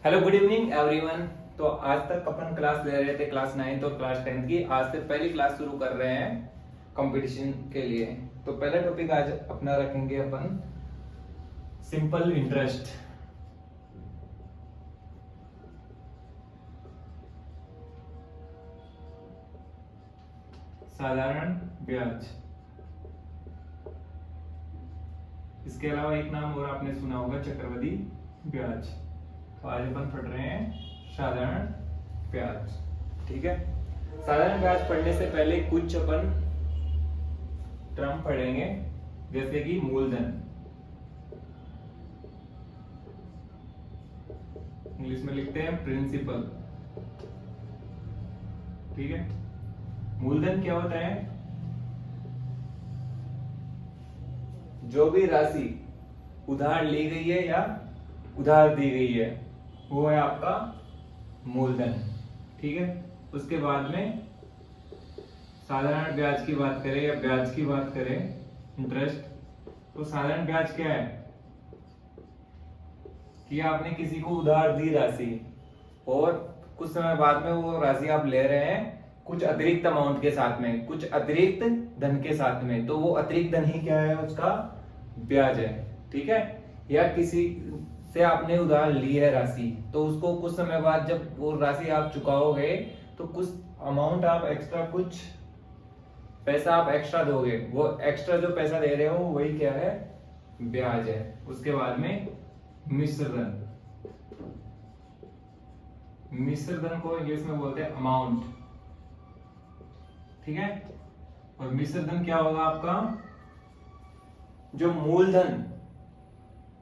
Hello good evening everyone. तो आज तक अपन क्लास ले रहे थे क्लास 9th और क्लास 10th की। आज से पहली क्लास शुरू कर रहे हैं कंपटीशन के लिए। तो पहला टॉपिक आज अपना रखेंगे अपन सिंपल इंटरेस्ट। साधारण ब्याज। इसके अलावा एक नाम और आपने सुना होगा चक्रवृद्धि ब्याज। तो आज अपन पढ़ रहे हैं साधारण ब्याज। ठीक है, साधारण ब्याज पढ़ने से पहले कुछ अपन टर्म पढ़ेंगे, जैसे कि मूलधन। इंग्लिश में लिखते हैं प्रिंसिपल। ठीक है, मूलधन क्या होता है? जो भी राशि उधार ली गई है या उधार दी गई है वो है आपका मूलधन। ठीक है, उसके बाद में साधारण ब्याज की बात करें या ब्याज की बात करें, इंटरेस्ट, तो साधारण ब्याज क्या है कि आपने किसी को उधार दी राशि और कुछ समय बाद में वो राशि आप ले रहे हैं कुछ अतिरिक्त अमाउंट के साथ में, कुछ अतिरिक्त धन के साथ में। तो वो अतिरिक्त धन ही क्या है? उसका ब्याज है। ठीक है, या किसी से आपने उधार ली है राशि, तो उसको कुछ समय बाद जब वो राशि आप चुकाओगे तो कुछ अमाउंट आप एक्स्ट्रा, कुछ पैसा आप एक्स्ट्रा दोगे। वो एक्स्ट्रा जो पैसा दे रहे हो वही क्या है? ब्याज है। उसके बाद में मिश्र धन। मिश्र धन को इंग्लिश में बोलते हैं अमाउंट। ठीक है, और मिश्र धन क्या होगा आपका? जो मूलधन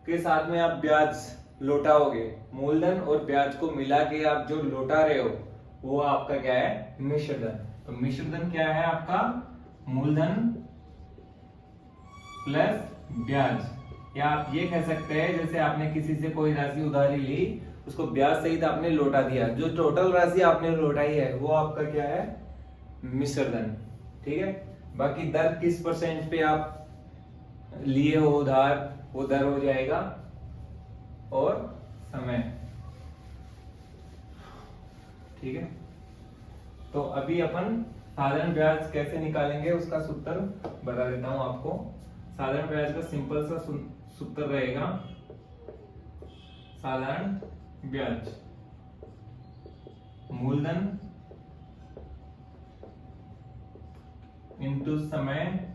के साथ में आप ब्याज लौटाओगे, मूलधन और ब्याज को मिला के आप जो लौटा रहे हो वो आपका क्या है? मिश्र धन। तो मिश्र धन क्या है आपका? मूलधन प्लस ब्याज। या आप ये कह सकते हैं जैसे आपने किसी से कोई राशि उधारी ली, उसको ब्याज सहित आपने लौटा दिया, जो टोटल राशि आपने लौटाई है वो आपका क्या है? मिश्र धन। ठीक है, बाकी दर किस परसेंट पे आप लिए हो उधार वो दर हो जाएगा, और समय। ठीक है, तो अभी अपन साधारण ब्याज कैसे निकालेंगे उसका सूत्र बता देता हूं आपको। साधारण ब्याज का सिंपल सा सूत्र रहेगा, साधारण ब्याज मूलधन इंटू समय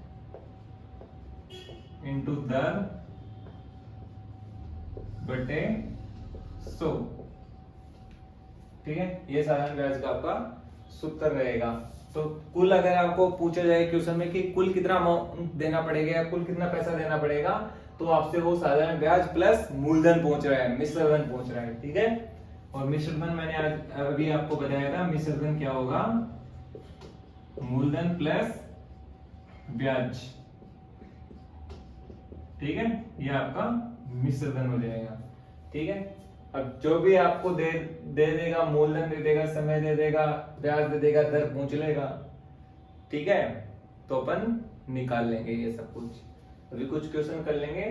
इंटू दर बटे 100। ठीक है, ये साधारण ब्याज का आपका सूत्र रहेगा। तो कुल अगर आपको पूछा जाए क्वेश्चन में कि कुल कितना अमाउंट देना पड़ेगा या कुल कितना पैसा देना पड़ेगा, तो आपसे वो साधारण ब्याज प्लस मूलधन पूछ रहा है, मिश्र धन पूछ रहा है। ठीक है, और मिश्र धन मैंने आज अभी आपको बताया था। मिश्र धन क्या होगा? मूलधन प्लस ब्याज। ठीक है, ये आपका मिश्र धन हो जाएगा। ठीक है, अब जो भी आपको दे देगा, मूलधन दे देगा, समय दे देगा, ब्याज दे देगा, दर पूछ लेगा। ठीक है, तो अपन निकाल लेंगे ये सब कुछ। अभी कुछ क्वेश्चन कर लेंगे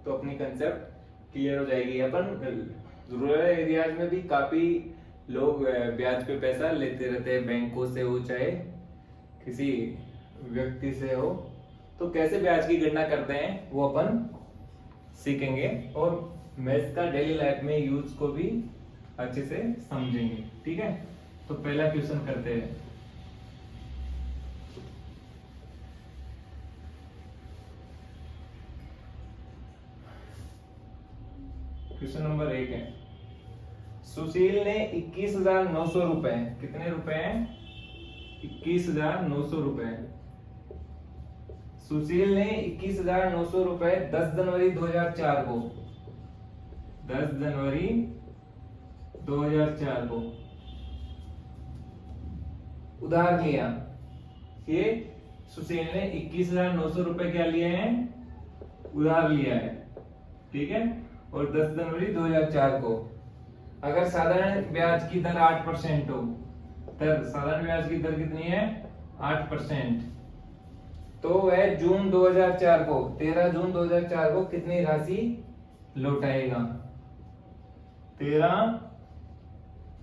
तो अपनी कंसेप्ट क्लियर हो जाएगी। अपन रूरल एरियाज में भी काफी लोग ब्याज पे पैसा लेते रहते हैं, बैंकों से हो चाहे किसी व्यक्ति से हो। तो कैसे ब्याज की गणना करते हैं वो अपन सीखेंगे, और मैथ्स का डेली लाइफ में यूज को भी अच्छे से समझेंगे। ठीक है, तो पहला क्वेश्चन करते हैं। क्वेश्चन नंबर 1 है, सुशील ने 21,900 रुपए, कितने रुपए हैं? 21,900 रुपए। सुशील ने 21,900 रुपए 10 जनवरी 2004 को, 10 जनवरी 2004 को उधार लिया। ये सुशील ने 21,900 रुपए क्या लिए हैं? उधार लिया है। ठीक है, और 10 जनवरी 2004 को। अगर साधारण ब्याज की दर 8% हो, दर साधारण ब्याज की दर कितनी है? 8%। तो वह जून 2004 को, 13 जून 2004 को कितनी राशि लौटाएगा? 13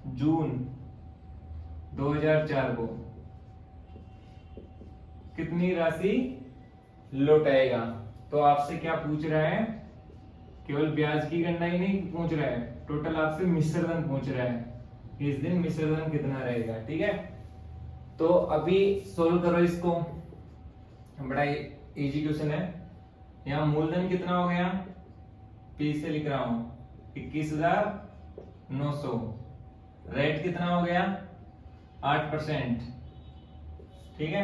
जून 2004 को कितनी राशि लौटाएगा। तो आपसे क्या पूछ रहा है, केवल ब्याज की गणना ही नहीं पूछ रहा है, टोटल आपसे मिश्र धन पूछ रहा है, इस दिन मिश्र धन कितना रहेगा। ठीक है, तो अभी सोल्व करो इसको, बड़ा इजी क्वेश्चन है। यहाँ मूलधन कितना हो गया, पी से लिख रहा हूं 21,900, रेट कितना हो गया 8%। ठीक है,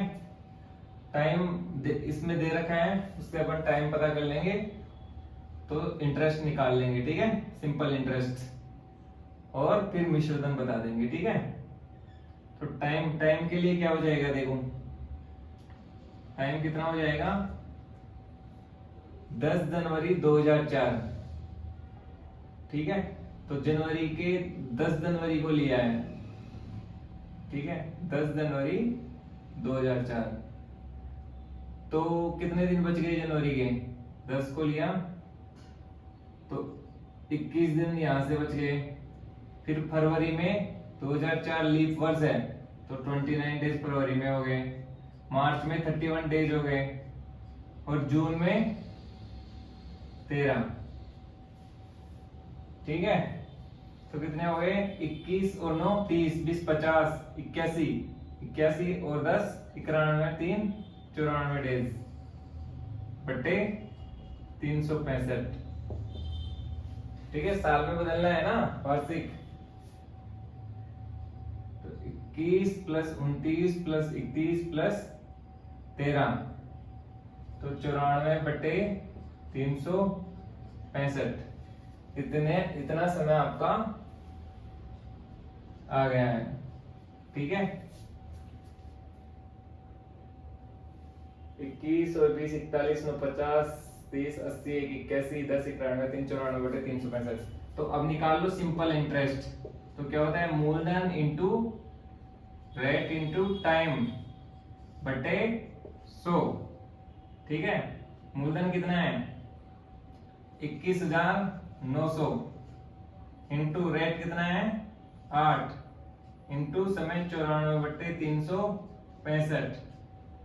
टाइम इसमें दे रखा है, उससे अपन टाइम पता कर लेंगे तो इंटरेस्ट निकाल लेंगे। ठीक है, सिंपल इंटरेस्ट, और फिर मिश्र धन बता देंगे। ठीक है, तो टाइम के लिए क्या हो जाएगा, देखो टाइम कितना हो जाएगा 10 जनवरी 2004। ठीक है, तो जनवरी के 10 जनवरी को लिया है। ठीक है, 10 जनवरी 2004, तो कितने दिन बच गए जनवरी के, 10 को लिया तो 21 दिन यहां से बच गए। फिर फरवरी में 2004 लीप वर्ष है तो 29 डेज फरवरी में हो गए, मार्च में 31 डेज हो गए, और जून में 13। ठीक है, तो कितने हो गए 21 और 9 30, 20 50, 81 और 10 91, 3 94 डेज बटे 365। ठीक है, साल में बदलना है ना, वार्षिक। तो 21 प्लस 29 प्लस 31 प्लस 13, तो 94 बटे 365। इतना समय आपका आ गया है। ठीक है, 21 और 20 41 9 50 30 80 81 10 91 3 94 बटे 365। तो अब निकाल लो सिंपल इंटरेस्ट। तो क्या होता है, मूलधन इंटू रेट इंटू टाइम बटे 100। ठीक है, मूलधन कितना है 21,900, इंटू रेट कितना है 8, इंटू समय 94 बटे 365,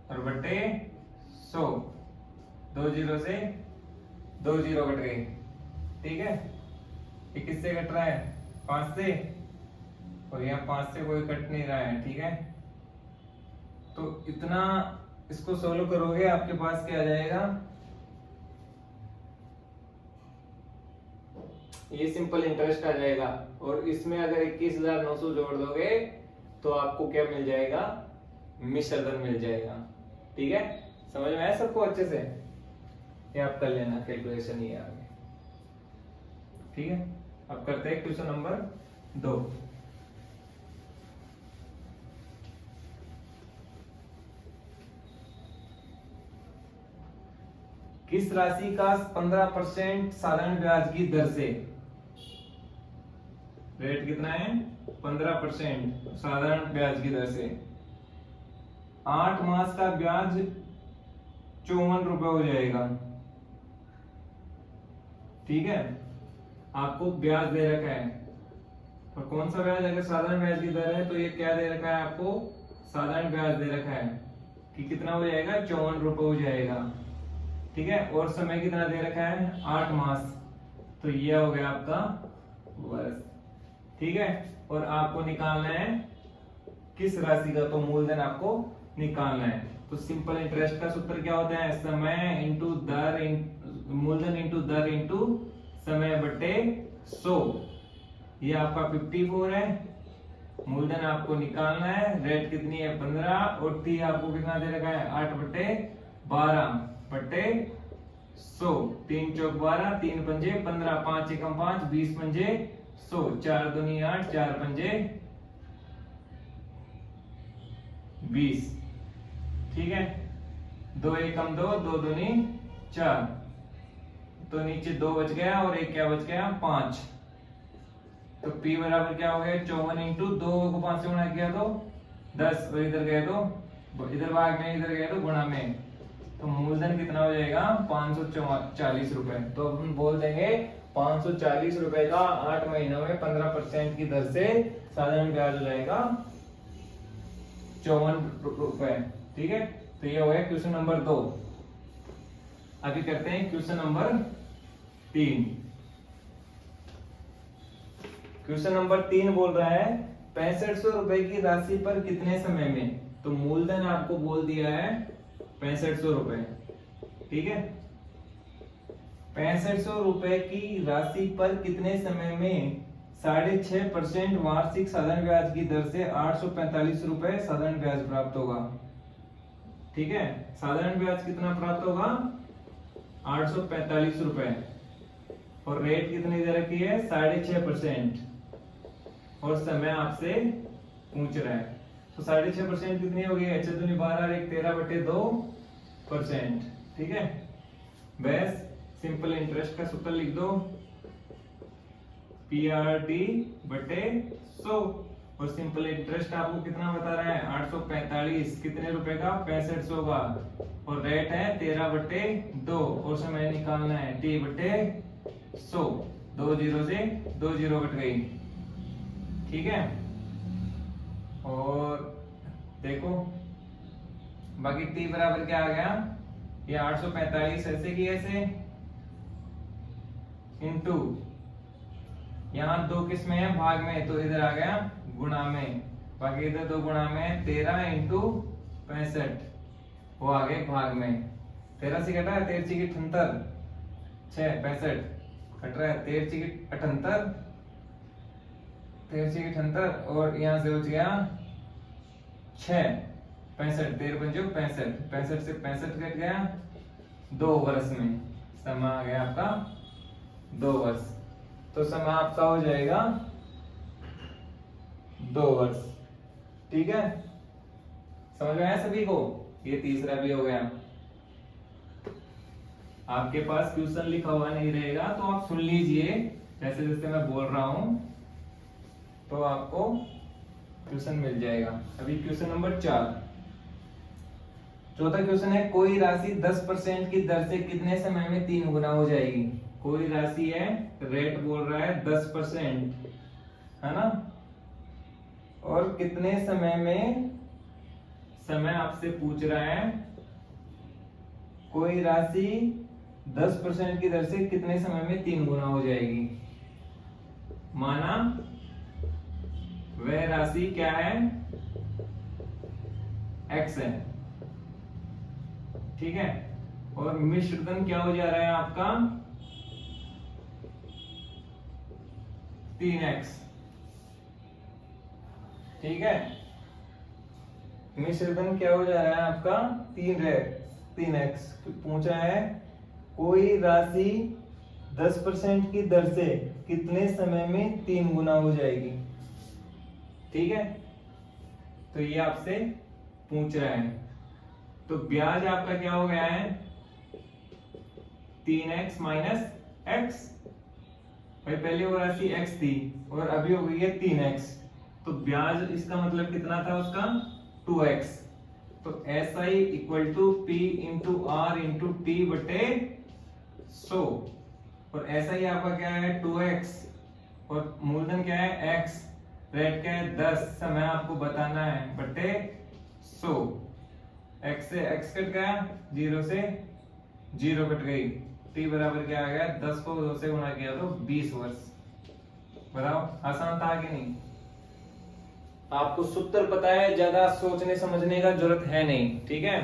और बटे 100, 2 जीरो से 2 जीरो कट गए। ठीक है, ये किससे कट रहा है 5 से, और यहाँ 5 से कोई कट नहीं रहा है। ठीक है, तो इतना इसको सोल्व करोगे आपके पास क्या आ जाएगा, ये सिंपल इंटरेस्ट आ जाएगा, और इसमें अगर 21,900 जोड़ दोगे तो आपको क्या मिल जाएगा, मिश्र धन मिल जाएगा। ठीक है, समझ में आया सबको अच्छे से, ये आप कर लेना, कैलकुलेशन ही है आगे। ठीक है, अब करते हैं क्वेश्चन नंबर 2। किस राशि का 15% साधारण ब्याज की दर से, रेट कितना है 15% साधारण ब्याज की दर से 8 मास का ब्याज 54 रुपए हो जाएगा। ठीक है, आपको ब्याज दे रखा है, और कौन सा ब्याज, अगर साधारण ब्याज की दर है तो ये क्या दे रखा है आपको, साधारण ब्याज दे रखा है कि कितना हो जाएगा 54 रुपए हो जाएगा। ठीक है, और समय कितना दे रखा है 8 मास, तो ये हो गया आपका वर्ष। ठीक है, और आपको निकालना है किस राशि का, तो मूलधन आपको निकालना है। तो सिंपल इंटरेस्ट का सूत्र क्या होता है, समय इंटू दर, मूलधन इंटू दर इंटू समय बटे 100। ये आपका 54 है, मूलधन आपको निकालना है, रेट कितनी है 15, और टी आपको कितना दे रखा है 8 बटे 12 बटे 100। 3 चौक 12, 3 पंजे 15, 5 एकम 5, 20 पंजे 100, 4 दूनी 8, 4 पंजे 20। ठीक है, 2 एकम 2, 2 दूनी 4, तो नीचे 2 बच गया, और एक क्या बच गया 5। तो P बराबर क्या हो गया 54 इंटू 2 को 5 से गुणा किया तो 10, और इधर गए तो इधर भाग में, इधर गए तो गुणा में, तो मूलधन कितना हो जाएगा 540 रुपए। तो अब हम बोल देंगे ₹540 का 8 महीनों में 15% की दर से साधारण ब्याज हो जाएगा ₹54। ठीक है, तो ये हो गया क्वेश्चन नंबर 2। अभी करते हैं क्वेश्चन नंबर 3। क्वेश्चन नंबर 3 बोल रहा है ₹6500 की राशि पर कितने समय में, तो मूलधन आपको बोल दिया है ₹6500। ठीक है, ₹6500 की राशि पर कितने समय में 6.5% वार्षिक साधारण ब्याज की दर से ₹845 साधारण ब्याज प्राप्त होगा। ठीक है, साधारण ब्याज कितना प्राप्त होगा? ₹845 और रेट कितनी दे रखी है? 6.5%। और समय आपसे पूछ रहा है, तो 6.5% कितनी होगी? 6 12 और 1 13/2%। ठीक है, बस सिंपल इंटरेस्ट का सूत्र लिख दो, PRT/100। और सिंपल इंटरेस्ट आपको कितना बता रहा है? 845। कितने रुपए का? 6500 का। और रेट है 13/2 और समय निकालना है T/100। 2 0 से 2 0 कट गई। ठीक है, और देखो बाकी T बराबर क्या आ गया? ये 845 ऐसे की ऐसे इंटू यहाँ 2 किस में है? भाग में, तो इधर आ गया गुणा में। बाकी इधर 2 गुणा में 13 × 65 वो आ गए भाग में। 13 से कटा है 13 × 78 6 65 कट रहा है 13 × 78 13 × 78 और यहाँ से बच गया 6 65 13 पंजो 65 65 से 65 कट गया 2 वर्ष में समय आ गया आपका 2 वर्ष। तो समय आपका हो जाएगा 2 वर्ष। ठीक है, समझ में आया सभी को? ये तीसरा भी हो गया। आपके पास क्वेश्चन लिखा हुआ नहीं रहेगा तो आप सुन लीजिए जैसे जैसे मैं बोल रहा हूं, तो आपको क्वेश्चन मिल जाएगा। अभी क्वेश्चन नंबर 4। चौथा क्वेश्चन है कोई राशि 10% की दर से कितने समय में 3 गुना हो जाएगी। कोई राशि है, रेट बोल रहा है 10%, है ना, और कितने समय में, समय आपसे पूछ रहा है कोई राशि 10% की दर से कितने समय में 3 गुना हो जाएगी। माना वह राशि क्या है? x है। ठीक है, और मिश्रधन क्या हो जा रहा है आपका? 3x। ठीक है, मिश्रधन क्या हो जा रहा है आपका? 3x। पूछा है कोई राशि 10% की दर से कितने समय में 3 गुना हो जाएगी। ठीक है, तो ये आपसे पूछ रहा है। तो ब्याज आपका क्या हो गया है? 3x minus x। भाई पहले वो राशि x थी और अभी हो गई है 3x, तो ब्याज इसका मतलब कितना था उसका? 2x। तो SI = P × R × T/100। और SI आपका क्या है? 2x। और मूलधन क्या है? x। रेट क्या है? 10। समय आपको बताना है बटे 100। x से x कट गया, 0 से 0 कट गई। T बराबर क्या आ गया? 10 को 2 से गुणा किया तो 20 वर्ष। बताओ आसान था कि नहीं? आपको सूत्र पता है, ज्यादा सोचने समझने का जरूरत है नहीं। ठीक है,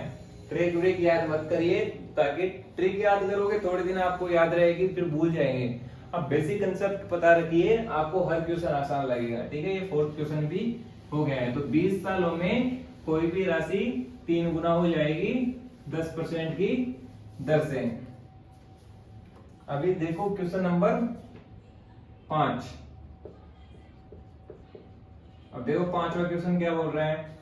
ट्रिक व्रिक याद मत करिए, ताकि ट्रिक याद करोगे थोड़े दिन आपको याद रहेगी, फिर भूल जाएंगे। अब बेसिक कंसेप्ट पता रखिए, आपको हर क्वेश्चन आसान लगेगा। ठीक है, ये 4th क्वेश्चन भी हो गया है। तो 20 सालों में कोई भी राशि 3 गुना हो जाएगी 10% की दर से। अभी देखो क्वेश्चन नंबर 5। अब देखो 5वां क्वेश्चन क्या बोल रहा है?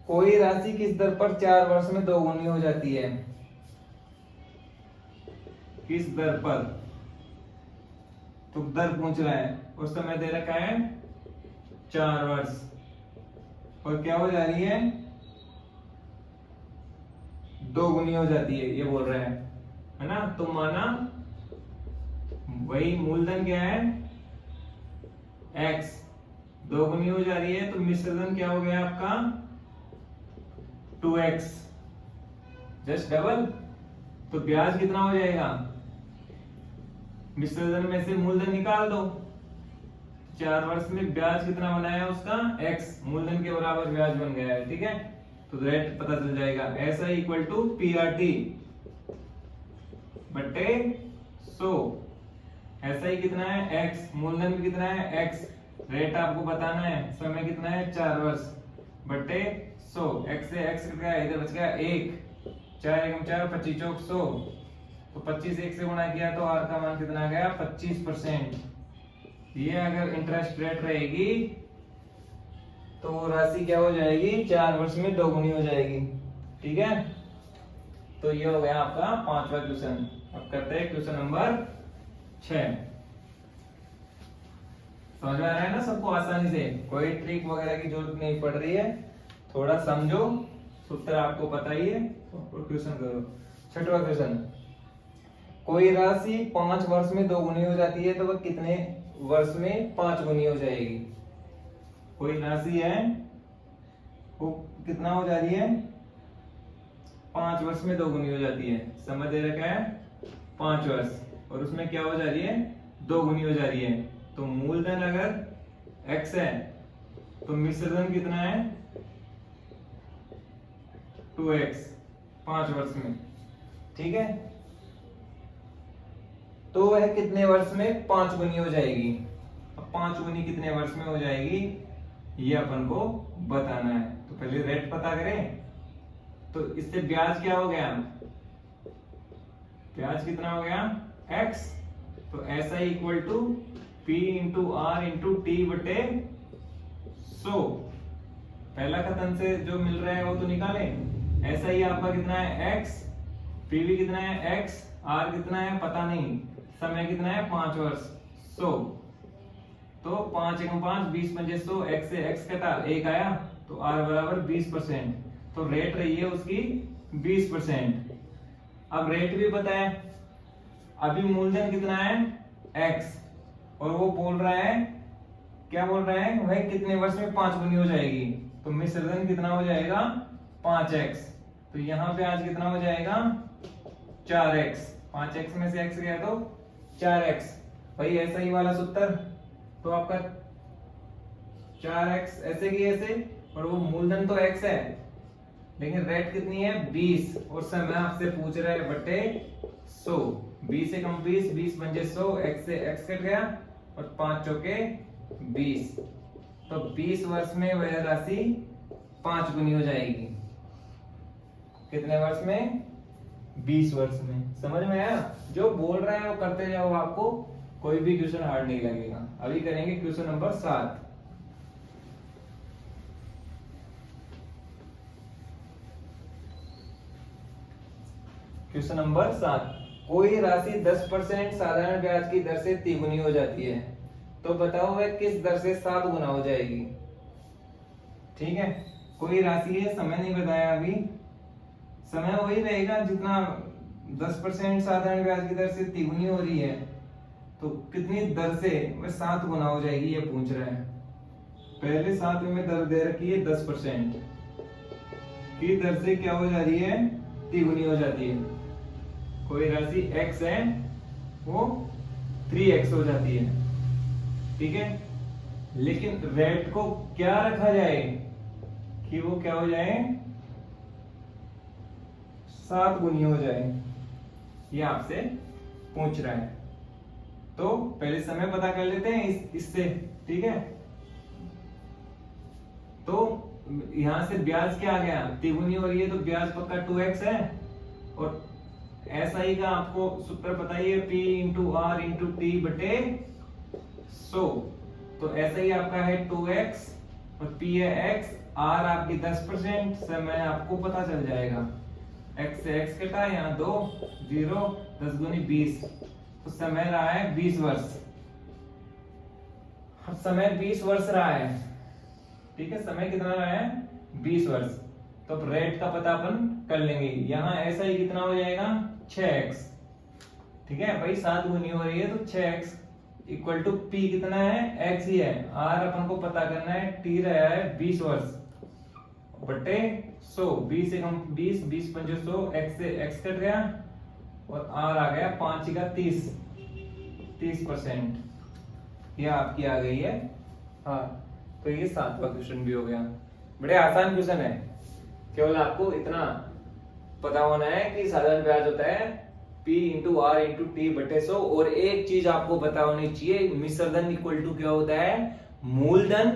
कोई राशि किस दर पर 4 वर्ष में 2 गुनी हो जाती है। किस दर पर? तो दर पूछ रहा है, उस समय दे रखा है 4 वर्ष, और क्या हो जा रही है? 2 गुनी हो जाती है, ये बोल रहे हैं, है ना। तो माना वही मूलधन क्या है x, दोगुनी हो जा रही है तो मिश्र धन क्या हो गया आपका 2x, जस्ट डबल। तो ब्याज कितना हो जाएगा, मिश्र धन में से मूलधन निकाल दो, 4 वर्ष में ब्याज कितना बनाया उसका x, मूलधन के बराबर ब्याज बन गया है, ठीक है। तो रेट पता चल जाएगा, ऐसा इक्वल टू PRT बटे 100। ऐसा ही कितना है x, मूलधन भी कितना है x, रेट आपको बताना है, समय कितना है 4 वर्ष बटे 100। x से x कट गया, इधर बच गया 1, 4 एकम 4, 25 चौक 100, तो 25 1 से गुणा किया तो r का मान कितना आ गया 25%। ये अगर इंटरेस्ट रेट रहेगी तो वो राशि क्या हो जाएगी 4 वर्ष में दोगुनी हो जाएगी, ठीक है। तो ये हो गया आपका 5वां क्वेश्चन। अब करते हैं क्वेश्चन नंबर 6। समझ में आ रहा है ना सबको आसानी से, कोई ट्रिक वगैरह की जरूरत नहीं पड़ रही है, थोड़ा समझो, सूत्र आपको पता ही है और क्वेश्चन करो। 6वां क्वेश्चन, कोई राशि 5 वर्ष में दोगुनी हो जाती है तो वह कितने वर्ष में 5 गुनी हो जाएगी। कोई राशि है वो कितना हो जा रही है 5 वर्ष में दोगुनी हो जाती है, समय दे रखा है 5 वर्ष, और उसमें क्या हो जा रही है दोगुनी हो जा रही है। तो मूलधन अगर x है तो मिश्र धन कितना है 2x 5 वर्ष में, ठीक है। तो वह कितने वर्ष में 5 गुनी हो जाएगी। अब 5 गुनी कितने वर्ष में हो जाएगी ये अपन को बताना है। तो पहले रेट पता करें, तो इससे ब्याज क्या हो गया, ब्याज कितना हो गया x, तो ऐसा equal to P into R into T बटे 100। पहला कथन से जो मिल रहा है वो तो निकालें। ऐसा ही आपका कितना है x, P भी कितना है x, r कितना है पता नहीं, समय कितना है 5 वर्ष 100, तो 5 एकम 5 20 पंजे 100, x से x कटा 1 आया तो r बराबर 20%, तो रेट रही है उसकी 20%। अब रेट भी पता है, अभी मूलधन कितना है x, और वो बोल रहा है, क्या बोल रहा है वह कितने वर्ष में 5 गुनी हो जाएगी। तो मिश्र धन कितना हो जाएगा 5x, तो यहाँ पे आज कितना हो जाएगा 4x, 5x में से x गया तो 4x, भाई ऐसा ही वाला सूत्र। तो आपका 4x ऐसे की ऐसे, और वो मूलधन तो x है लेकिन रेट कितनी है 20, और समय आपसे पूछ रहा है बटे 100, 20 से कम 20, 20 पंजे 100, x से x कट गया और 5 चौके 20, तो 20 वर्ष में वह राशि 5 गुनी हो जाएगी। कितने वर्ष में 20 वर्ष में। समझ में आया, जो बोल रहा है वो करते जाओ, आपको कोई भी क्वेश्चन हार्ड नहीं लगेगा। अभी करेंगे क्वेश्चन नंबर 7। क्वेश्चन नंबर 7, कोई राशि 10% साधारण ब्याज की दर से तिगुनी हो जाती है, तो बताओ वह किस दर से 7 गुना हो जाएगी। ठीक है, कोई राशि है, समय नहीं बताया अभी, समय वही रहेगा जितना 10% साधारण ब्याज की दर से तिगुनी हो रही है, तो कितनी दर से वह 7 गुना हो जाएगी ये पूछ रहा है। पहले 7 में दर दे रखी है 10% की दर से क्या हो जा रही है तिगुनी हो जाती है। कोई राशि x है वो 3x हो जाती है, ठीक है, लेकिन रेट को क्या रखा जाए कि वो क्या हो जाए 7 गुनी हो जाए, ये आपसे पूछ रहा है। तो पहले समय पता कर लेते हैं इससे, ठीक है। तो यहां से ब्याज क्या आ गया, तिगुनी हो रही है तो ब्याज पक्का 2x है, और ऐसा ही का आपको सूत्र बताइए P into R into T बटे 100, तो ऐसा ही आपका है 2x और P है x, r आपकी 10%, समय आपको पता चल जाएगा। x से x कटा, यहाँ 2 0, 10 गुनी 20, तो समय रहा है 20 वर्ष। अब समय 20 वर्ष रहा है, ठीक है, समय कितना रहा है 20 वर्ष, तो अब रेट का पता अपन कर लेंगे। यहाँ ऐसा ही कितना हो जाएगा 6x, ठीक है भाई, 7 गुनी हो रही है तो 6x इक्वल टू p कितना है, x ही है। r अपन को पता करना है, t रहा है 20 वर्ष बटे 100, 20 से कम 20, 20 पंजे 100, x से x कट गया और r आ गया 5 का 30%। यह आपकी आ गई है। हाँ, तो ये 7वां क्वेश्चन भी हो गया। बड़े आसान क्वेश्चन है, केवल आपको इतना पता होना है कि साधारण ब्याज होता है P into R into T बटे 100। और एक चीज आपको पता होनी चाहिए, मिश्र धन इक्वल टू क्या होता है, मूलधन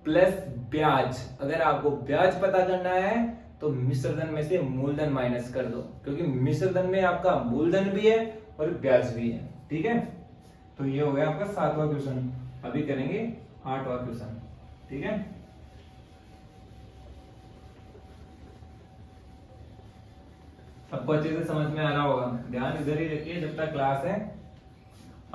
प्लस ब्याज। अगर आपको ब्याज पता करना है तो मिश्र धन में से मूलधन माइनस कर दो, क्योंकि मिश्र धन में आपका मूलधन भी है और ब्याज भी है। ठीक है, तो ये हो गया आपका 7वां क्वेश्चन। अभी करेंगे 8वां क्वेश्चन। ठीक है, सबको अच्छे से समझ में आ रहा होगा, ध्यान इधर ही रखिए जब तक क्लास है।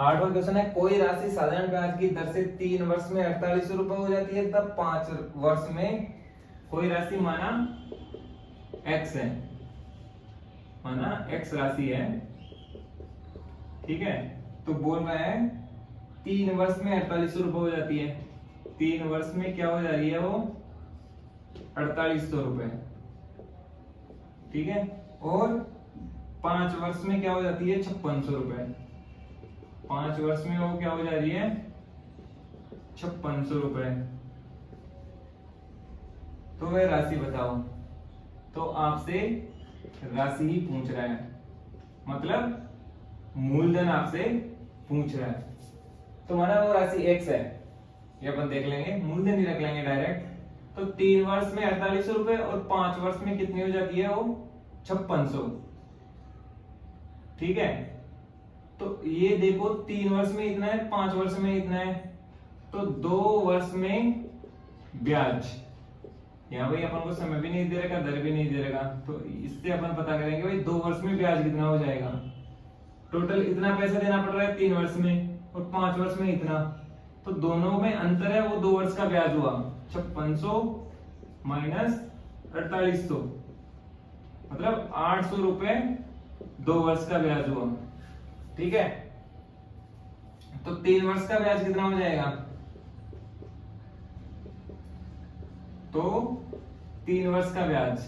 8वां क्वेश्चन है, कोई राशि साधारण ब्याज की दर से 3 वर्ष में 4800 रुपए हो जाती है, तब 5 वर्ष में कोई राशि माना x है, माना x राशि है। ठीक है, तो बोल रहा है 3 वर्ष में 4800 रुपए हो जाती है। 3 वर्ष में क्या हो जा रही है वो, 4800 रुपए। ठीक है, और 5 वर्ष में क्या हो जाती है, 5600 रुपए। 5 वर्ष में वो क्या हो जा रही है, 5600 रुपए। तो वह राशि बताओ। तो आपसे राशि ही पूछ रहा है, मतलब मूलधन आपसे पूछ रहा है। तो माना वो राशि x है, ये अपन देख लेंगे, मूलधन ही रख लेंगे डायरेक्ट। तो 3 वर्ष में 4800 रुपए और 5 वर्ष में कितनी हो जाती है वो, 5600। ठीक है, तो ये देखो 3 वर्ष में इतना है, 5 वर्ष में इतना है, तो 2 वर्ष में ब्याज। यहाँ भाई अपन को समय भी नहीं दे रहेगा, दर भी नहीं दे रहेगा, तो इससे अपन पता करेंगे भाई 2 वर्ष में ब्याज कितना हो जाएगा। टोटल इतना पैसा देना पड़ रहा है 3 वर्ष में और 5 वर्ष में इतना, तो दोनों में अंतर है, वो 2 वर्ष का ब्याज हुआ 5600 माइनस 4800, मतलब 800 रुपए 2 वर्ष का ब्याज हुआ। ठीक है, तो 3 वर्ष का ब्याज कितना हो जाएगा, तो 3 वर्ष का ब्याज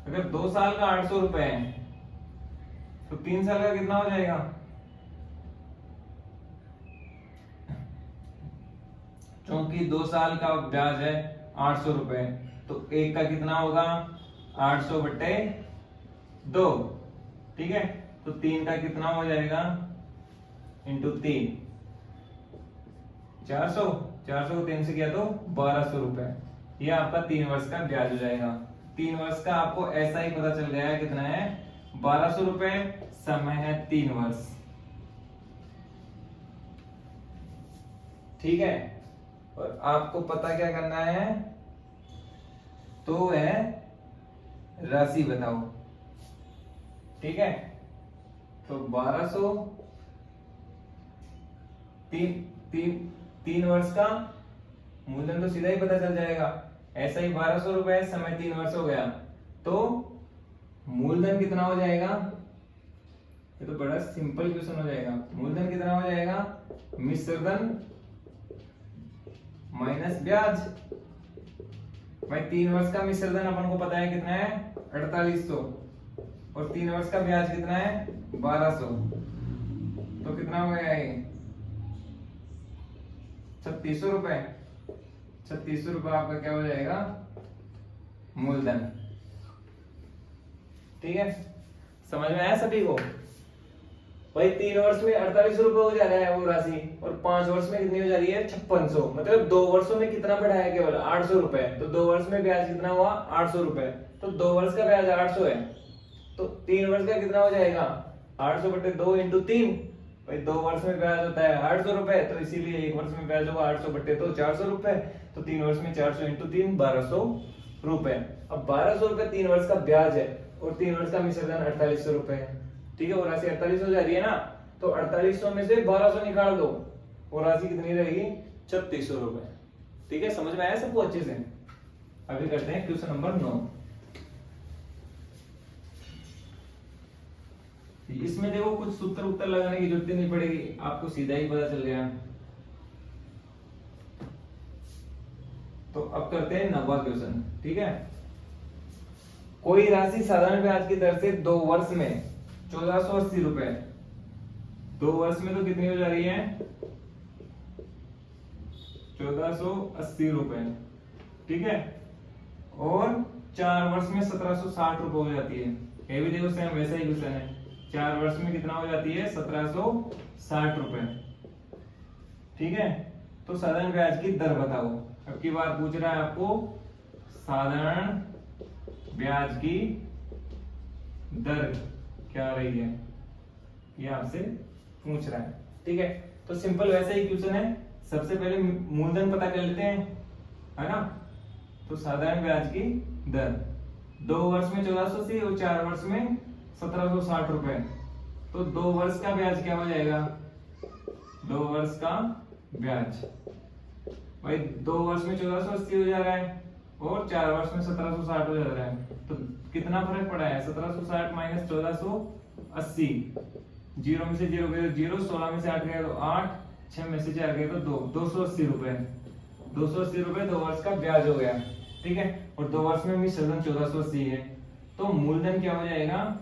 अगर 2 साल का 800 रुपए है तो 3 साल का कितना हो जाएगा, क्योंकि 2 साल का ब्याज है 800 रुपए, तो एक का कितना होगा, 800 बटे 2। ठीक है, तो 3 का कितना हो जाएगा, इंटू 3, 400। 400 को 3 से किया तो 1200 रुपए। ये आपका 3 वर्ष का ब्याज हो जाएगा। 3 वर्ष का आपको ऐसा ही पता चल गया है, कितना है, 1200 रुपए। समय है 3 वर्ष। ठीक है, और आपको पता क्या करना है, तो है राशि बताओ। ठीक है, तो 1200 तीन वर्ष का मूलधन तो सीधा ही पता चल जाएगा। ऐसा ही 1200 रुपए, समय 3 वर्ष हो गया, तो मूलधन कितना हो जाएगा, ये तो बड़ा सिंपल क्वेश्चन हो जाएगा। मूलधन कितना हो जाएगा, मिश्र धन माइनस ब्याज। भाई 3 वर्ष का मिश्र धन अपन को पता है कितना है, 4800, और 3 वर्ष का ब्याज कितना है, 1200, तो कितना हो गया ये, 3600 रुपए। 3600 रुपए आपका क्या हो जाएगा, मूलधन। ठीक है, समझ में आया सभी को। भाई 3 वर्ष में 4800 रुपए हो जा रहा है वो राशि, और 5 वर्ष में कितनी हो जा रही है, 5600। मतलब 2 वर्षों में कितना बढ़ा है, केवल 800 रुपए। तो 2 वर्ष में ब्याज कितना हुआ, 800 रुपए। तो 2 वर्ष का ब्याज 800 है, तो 3 वर्ष का कितना हो जाएगा, 800 बटे 2 इंटू 3। भाई 2 वर्ष में ब्याज होता है 800 रुपए, तो इसीलिए 1 वर्ष में ब्याज होगा 800 बटे 2, 400 रुपए। तो 3 वर्ष में 400 इंटू 3, 1200 रुपए। अब 1200 रुपए 3 वर्ष का ब्याज है, और 3 वर्ष का मिश्र धन 4800 रुपए है। ठीक है, वो राशि 4800 हो जा रही है ना, तो 4800 में से 1200 निकाल दो, वो राशि कितनी रहेगी, 3600 रुपए। ठीक है, समझ में आया सबको अच्छे से। अभी करते हैं क्वेश्चन नंबर 9। इसमें देखो कुछ सूत्र उत्तर लगाने की जरूरत नहीं पड़ेगी, आपको सीधा ही पता चल गया। तो अब करते हैं 9वां क्वेश्चन। ठीक है, कोई राशि साधारण ब्याज की दर से 2 वर्ष में 1480 रुपए, 2 वर्ष में तो कितनी हो जा रही है 1480 रुपए। ठीक है, और 4 वर्ष में 1760 रुपए हो जाती है। ये भी देखो सेम वैसा ही क्वेश्चन है, 4 वर्ष में कितना हो जाती है 1760 रुपए। ठीक है, तो साधारण ब्याज की दर बताओ। अब की बार पूछ रहा है आपको साधारण ब्याज की दर क्या रही है, ये आपसे पूछ रहा है। ठीक है, तो सिंपल वैसा ही क्वेश्चन है। सबसे पहले मूलधन पता कर लेते हैं, है ना। तो साधारण ब्याज की दर 2 वर्ष में 1480 और 4 वर्ष में 1760 रुपए। तो 2 वर्ष का ब्याज क्या हो जाएगा, 2 वर्ष का ब्याज भाई 2 वर्ष में 1480 हो जा रहा है और 4 वर्ष में 1760 हो जा रहा है। तो कितना फर्क पड़ा है 1760 माइनस 1480, 0 में से 0 गए तो 0, 16 में से 8 गए तो 8, 6 में से 4 गए तो 2, 280 रुपए। 280 रुपए 2 वर्ष का ब्याज हो गया। ठीक है, और 2 वर्ष में भी सदन 1480 है। तो मूलधन क्या हो जाएगा,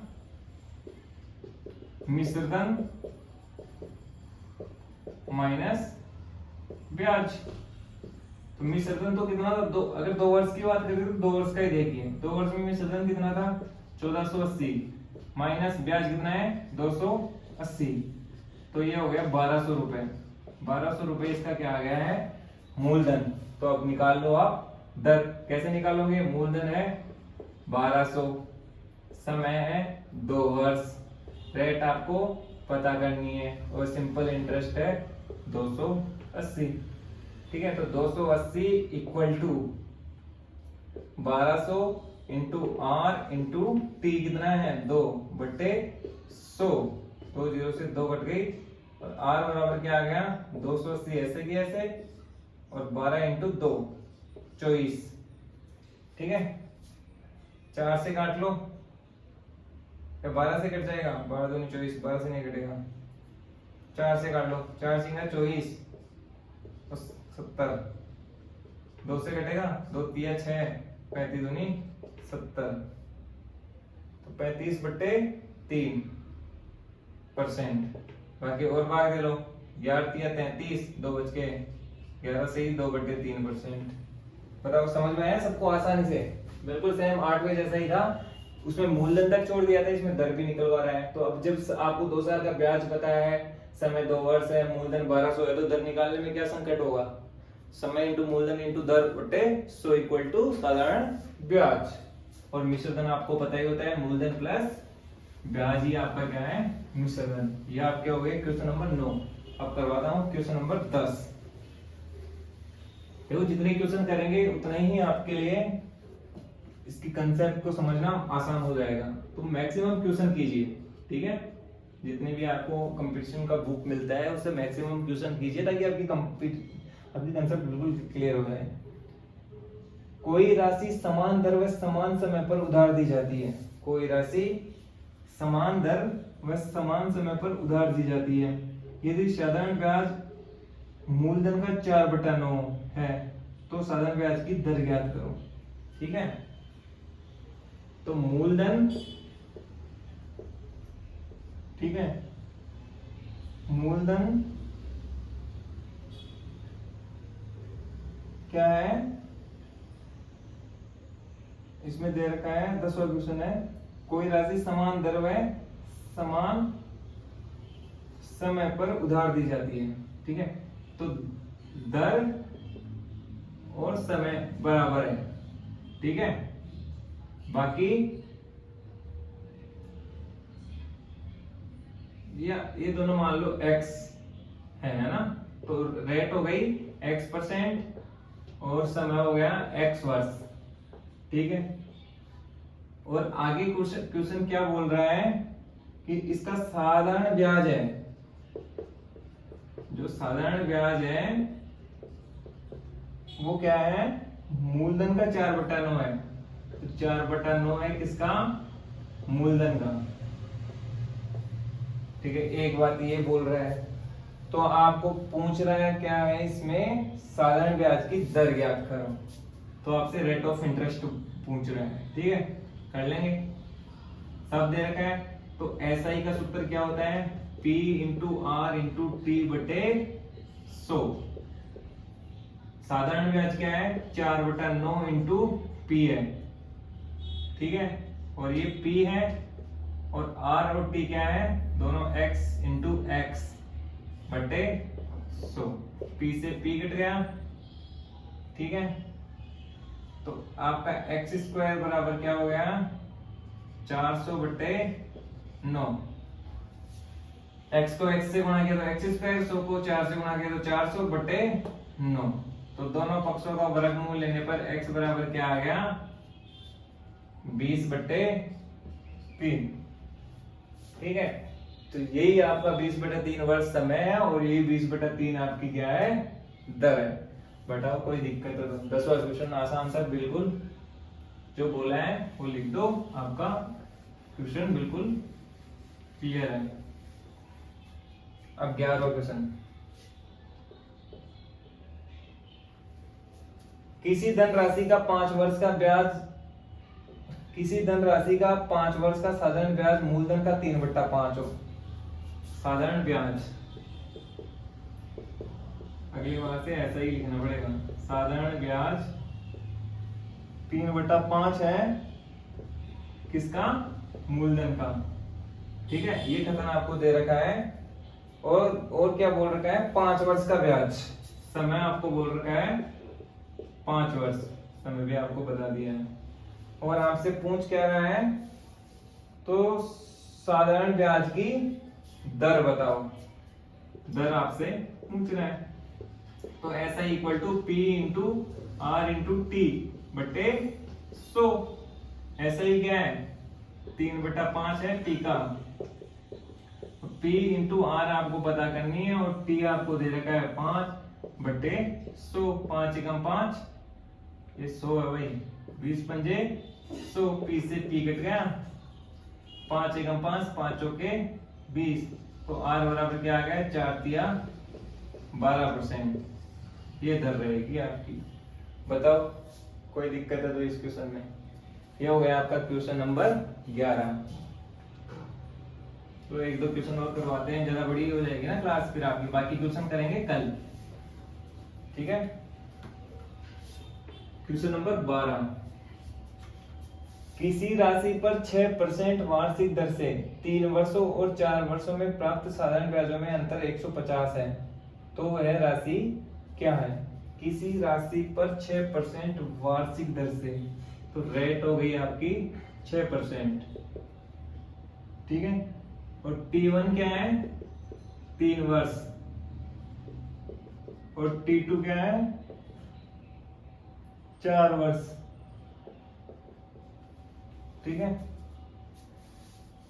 मिश्रधन माइनस ब्याज। तो मिश्रधन तो कितना था, अगर 2 वर्ष की बात करें तो 2 वर्ष का ही देखिए। 2 वर्ष में मिश्रधन कितना था 1480 माइनस ब्याज कितना है 280, तो ये हो गया 1200 रुपए। 1200 रुपए इसका क्या आ गया है मूलधन। तो अब निकाल लो आप दर, कैसे निकालोगे, मूलधन है 1200, समय है 2 वर्ष, रेट आपको पता करनी है और सिंपल इंटरेस्ट है 280। ठीक है, तो 280 equal to 1200 into R into T कितना है 2/100, 2 0 से 2 कट गई और आर बराबर क्या आ गया 280 ऐसे की ऐसे और 12 इंटू 2 24। ठीक है, 4 से काट लो, 12 से कट जाएगा, 12 दूनी 24, 12 से नहीं कटेगा, 4 से काट लो, 4 सिंगा 24 और 70, 2 से कटेगा, 2 तिया 6, 35 दूनी 70, तो 35/3%। बाकी और भाग दे लो, 11 तिया 33, 2 बच के 11 से ही 2/3%। बताओ समझ में आया सबको आसानी से, बिल्कुल सेम 8वें जैसा ही था। उसमें मूलधन तक छोड़ दिया था, इसमें दर भी निकलवा रहा है। तो अब जब आपको 2 साल का ब्याज पता है, समय 2 वर्ष है, मूलधन 1200 है, तो दर निकालने में क्या संकट होगा, समय इंटू मूलधन इंटू दर बटे 100 इक्वल टू साधारण ब्याज। और मिश्रधन आपको पता ही होता है मूलधन प्लस ब्याज ही आपका क्या है मिश्रधन। ये आपके हो गए क्वेश्चन नंबर 9। अब करवाता हूं क्वेश्चन नंबर 10। देखो जितने क्वेश्चन करेंगे उतना ही आपके लिए इसकी कंसेप्ट को समझना आसान हो जाएगा। तो मैक्सिमम क्वेश्चन कीजिए, ठीक है। जितने भी आपको कंपटीशन का बुक मिलता है उससे मैक्सिमम क्वेश्चन कीजिए ताकि आपकी कंसेप्ट बिल्कुल क्लियर हो जाए। कोई राशि समान दर व समान समय पर उधार दी जाती है। कोई राशि समान दर व समान समय पर उधार दी जाती है। यदि साधारण ब्याज मूलधन का 4/9 है तो साधारण ब्याज की दर ज्ञात करो। ठीक है, तो मूलधन, ठीक है, मूलधन क्या है, इसमें दे रखा है 10वां क्वेश्चन है, कोई राशि समान दर व समान समय पर उधार दी जाती है। ठीक है, तो दर और समय बराबर है। ठीक है, बाकी ये दोनों मान लो x है ना, तो रेट हो गई x% और समय हो गया x वर्ष। ठीक है, और आगे क्वेश्चन क्या बोल रहा है कि इसका साधारण ब्याज है, जो साधारण ब्याज है वो क्या है, मूलधन का 4/9 है। तो 4/9 है किसका, मूलधन का। ठीक है, एक बात ये बोल रहा है, तो आपको पूछ रहा है क्या है इसमें, साधारण ब्याज की दर ज्ञात करो, तो आपसे रेट ऑफ इंटरेस्ट पूछ रहा है। ठीक है, कर लेंगे, सब दे रखा है। तो SI का सूत्र क्या होता है, P into R into T बटे 100। साधारण ब्याज क्या है, 4/9 इंटू पी है। ठीक है, और ये P है, और R और T क्या है, दोनों X इंटू एक्स बटे 100। P से P कट गया। ठीक है, तो आपका x² बराबर क्या हो गया, 400 बटे 9। x को x से गुणा किया तो x², 100 को 4 से गुणा किया तो 400 बटे 9। तो दोनों पक्षों का वर्गमूल लेने पर x बराबर क्या आ गया, 20 बटे 3। ठीक है, तो यही आपका 20/3 वर्ष समय है, और यही 20/3 आपकी क्या है, दर है। बताओ कोई दिक्कत है तो 10वां क्वेश्चन आसान था बिल्कुल, जो बोला है वो लिख दो, आपका क्वेश्चन बिल्कुल क्लियर है। अब 11वां क्वेश्चन, किसी धनराशि का 5 वर्ष का ब्याज, किसी धनराशि का 5 वर्ष का साधारण ब्याज मूलधन का 3/5 हो। साधारण ब्याज, अगली बार से ऐसा ही लिखना पड़ेगा, साधारण ब्याज 3/5 है किसका, मूलधन का। ठीक है, ये कथन आपको दे रखा है, और क्या बोल रखा है, 5 वर्ष का ब्याज, समय आपको बोल रखा है 5 वर्ष, समय भी आपको बता दिया है, और आपसे पूछ क्या रहा है, तो साधारण ब्याज की दर बताओ, दर आपसे पूछ रहा है। तो ऐसा equal to P into R into T बटे 100। ऐसा ही क्या है, 3/5 है P का, P इंटू आर आपको पता करनी है, और T आपको दे रखा है 5/100। 5 एकम 5, ये 100 है भाई, 20 पंजे 100, P से P कट गया, 5 एकम 5, 5 चौके 20, तो R बराबर क्या आ गया, 4 तिया 12%। ये दर रहेगी आपकी। बताओ कोई दिक्कत है तो इस क्वेश्चन में। ये हो गया आपका क्वेश्चन नंबर 11। तो एक दो क्वेश्चन और करवाते हैं, ज्यादा बड़ी हो जाएगी ना क्लास फिर आपकी, बाकी क्वेश्चन करेंगे कल। ठीक है, क्वेश्चन नंबर 12, किसी राशि पर 6% वार्षिक दर से 3 वर्षों और 4 वर्षों में प्राप्त साधारण ब्याजों में अंतर 150 है, तो वह राशि क्या है। किसी राशि पर 6% वार्षिक दर से, तो रेट हो गई आपकी 6%। ठीक है, और T1 क्या है, 3 वर्ष, और T2 क्या है, 4 वर्ष। ठीक है,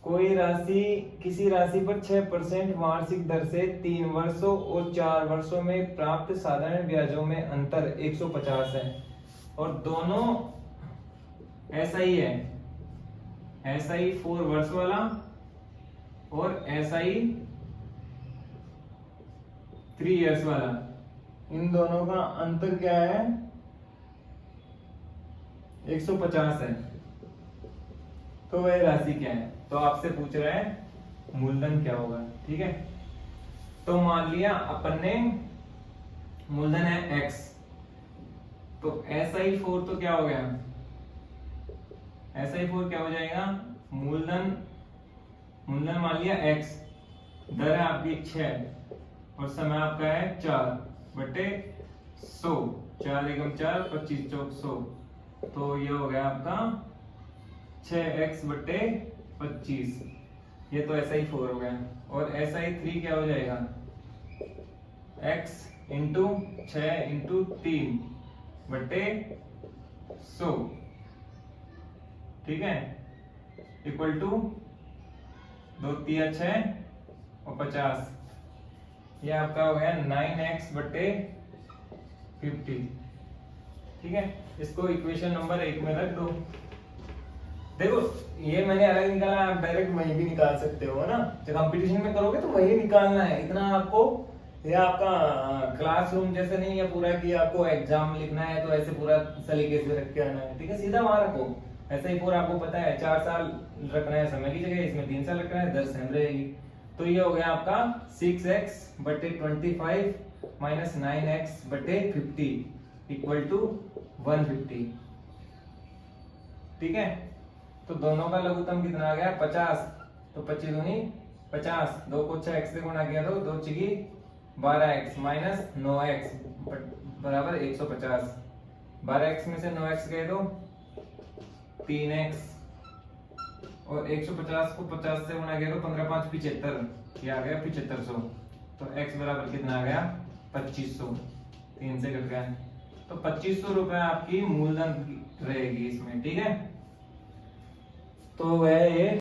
कोई राशि, किसी राशि पर 6% वार्षिक दर से 3 वर्षों और 4 वर्षों में प्राप्त साधारण ब्याजों में अंतर 150 है, और दोनों ऐसा ही है, ऐसा ही 4 वर्ष वाला और ऐसा ही 3 इयर्स वाला, इन दोनों का अंतर क्या है, 150 है। तो वह राशि क्या है, तो आपसे पूछ रहा है मूलधन क्या होगा। ठीक है, तो मान लिया अपन ने मूलधन है x, तो SI4 तो क्या हो गया, SI4 क्या हो जाएगा, मूलधन मान लिया x, दर है आपकी 6, और समय आपका है 4/100, 4 एकम 4, 25 चौक 100, तो ये हो गया आपका 6x/25। ये तो SI4 हो गया, और SI3 क्या हो जाएगा, x इंटू 6 इंटू 3/100। ठीक है, इक्वल टू 2 तिया 6 और 50, ये आपका हो गया 9x/50। ठीक है, इसको इक्वेशन नंबर 1 में रख दो। देखो ये मैंने अलग निकाला, आप डायरेक्ट वही भी निकाल सकते हो ना, जब कंपटीशन में करोगे तो वही निकालना है, इतना आपको, ये आपका क्लासरूम जैसे नहीं है पूरा कि आपको एग्जाम लिखना है तो ऐसे पूरा सलीके से रख के आना है, ठीक है, सीधा वहां रखो। ऐसे ही पूरा आपको पता है 4 साल रखना है समय की जगह, इसमें 3 साल रखना है, 10 सेम रहेगी। तो ये हो गया आपका 6x/25 minus 9x/50 equal to 150। ठीक है, तो दोनों का लघुत्तम कितना आ गया 50, तो 25 दूनी 50, 2 को 6x से गुणा किया तो 2 चिकी 12x माइनस 9x बराबर 150। 12x में से 9x गए तो 3x, और 150 को 50 से गुणा किया तो 15 5 75, ये आ गया 7500। तो x बराबर कितना आ गया 2500, 3 से कट गया, तो 2500 रुपए आपकी मूलधन रहेगी इसमें। ठीक है, तो वह ये